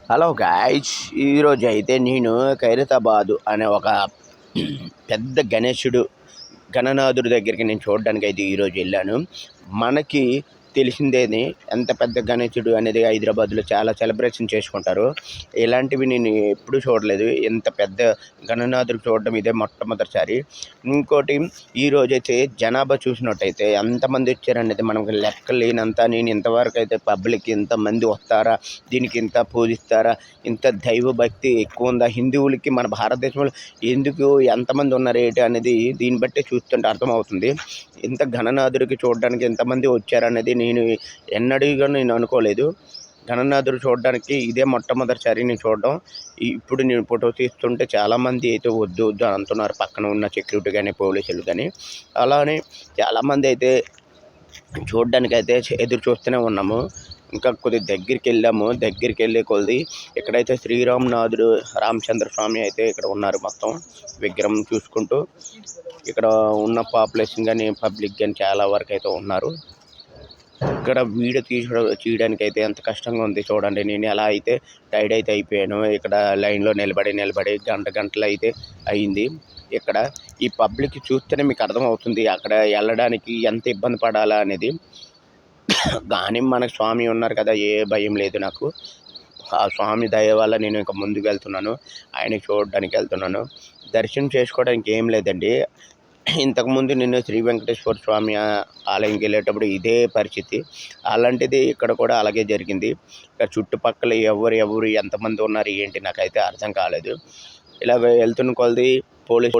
Hello guys, ఈరోజు అయితే నేను ఖైరతాబాద్ అనే ఒక పెద్ద గణనాథుడి దగ్గరికి నేను చూడడానికి అయితే ఈరోజు వెళ్ళాను. మనకి తెలిసిందేని ఎంత పెద్ద గణేశుడు అనేది హైదరాబాద్లో చాలా సెలబ్రేషన్ చేసుకుంటారు. ఇలాంటివి నేను ఎప్పుడూ చూడలేదు. ఇంత పెద్ద గణనాథుడు చూడడం ఇదే మొట్టమొదటిసారి. ఇంకోటి, ఈరోజైతే జనాభా చూసినట్టయితే ఎంతమంది వచ్చారనేది మనకు లెక్క లేనంత. నేను ఇంతవరకు అయితే పబ్లిక్ ఇంతమంది వస్తారా, దీనికి ఇంత పూజిస్తారా, ఇంత దైవభక్తి ఎక్కువ ఉందా, హిందువులకి మన భారతదేశంలో ఎందుకు ఎంతమంది ఉన్నారు ఏంటి అనేది దీన్ని బట్టి చూస్తుంటే అర్థమవుతుంది. ఇంత గణనాథుడికి చూడడానికి ఎంతమంది వచ్చారనేది నేను అనుకోలేదు. గణనాథుడు చూడడానికి ఇదే మొట్టమొదటిసారి నేను చూడడం. ఇప్పుడు నేను ఫోటో తీస్తుంటే చాలామంది అయితే వద్దు వద్దు అని అంటున్నారు, పక్కన ఉన్న సెక్యూరిటీ కానీ పోలీసులు కానీ. అలానే చాలామంది అయితే చూడడానికి అయితే ఎదురు చూస్తూనే ఉన్నాము. ఇంకా కొద్దిగా దగ్గరికి వెళ్ళే కొద్ది ఇక్కడైతే శ్రీరామనాథుడు, రామచంద్ర స్వామి అయితే ఇక్కడ ఉన్నారు. మొత్తం విగ్రహం చూసుకుంటూ ఇక్కడ ఉన్న పాపులేషన్ కానీ పబ్లిక్ కానీ చాలా వరకు అయితే ఉన్నారు. ఇక్కడ వీడియో తీయడానికి అయితే ఎంత కష్టంగా ఉంది చూడండి. నేను ఎలా అయితే టైర్డ్ అయితే అయిపోయాను. ఇక్కడ లైన్లో నిలబడి గంటలు అయితే అయింది. ఇక్కడ ఈ పబ్లిక్ చూస్తేనే మీకు అర్థమవుతుంది అక్కడ వెళ్ళడానికి ఎంత ఇబ్బంది పడాలా అనేది. కానీ మనకు స్వామి ఉన్నారు కదా, ఏ భయం లేదు నాకు. ఆ స్వామి దయ వల్ల నేను ఇంకా ముందుకు వెళ్తున్నాను, ఆయన చూడడానికి వెళ్తున్నాను. దర్శనం చేసుకోవడానికి ఏం లేదండి. ఇంతకుముందు నేను శ్రీ వెంకటేశ్వర స్వామి ఆలయంకి వెళ్ళేటప్పుడు ఇదే పరిస్థితి. అలాంటిది ఇక్కడ కూడా అలాగే జరిగింది. ఇక్కడ చుట్టుపక్కల ఎవరు ఎంతమంది ఉన్నారు ఏంటి నాకైతే అర్థం కాలేదు. ఇలాగ వెళ్తున్న కొలది పోలీసు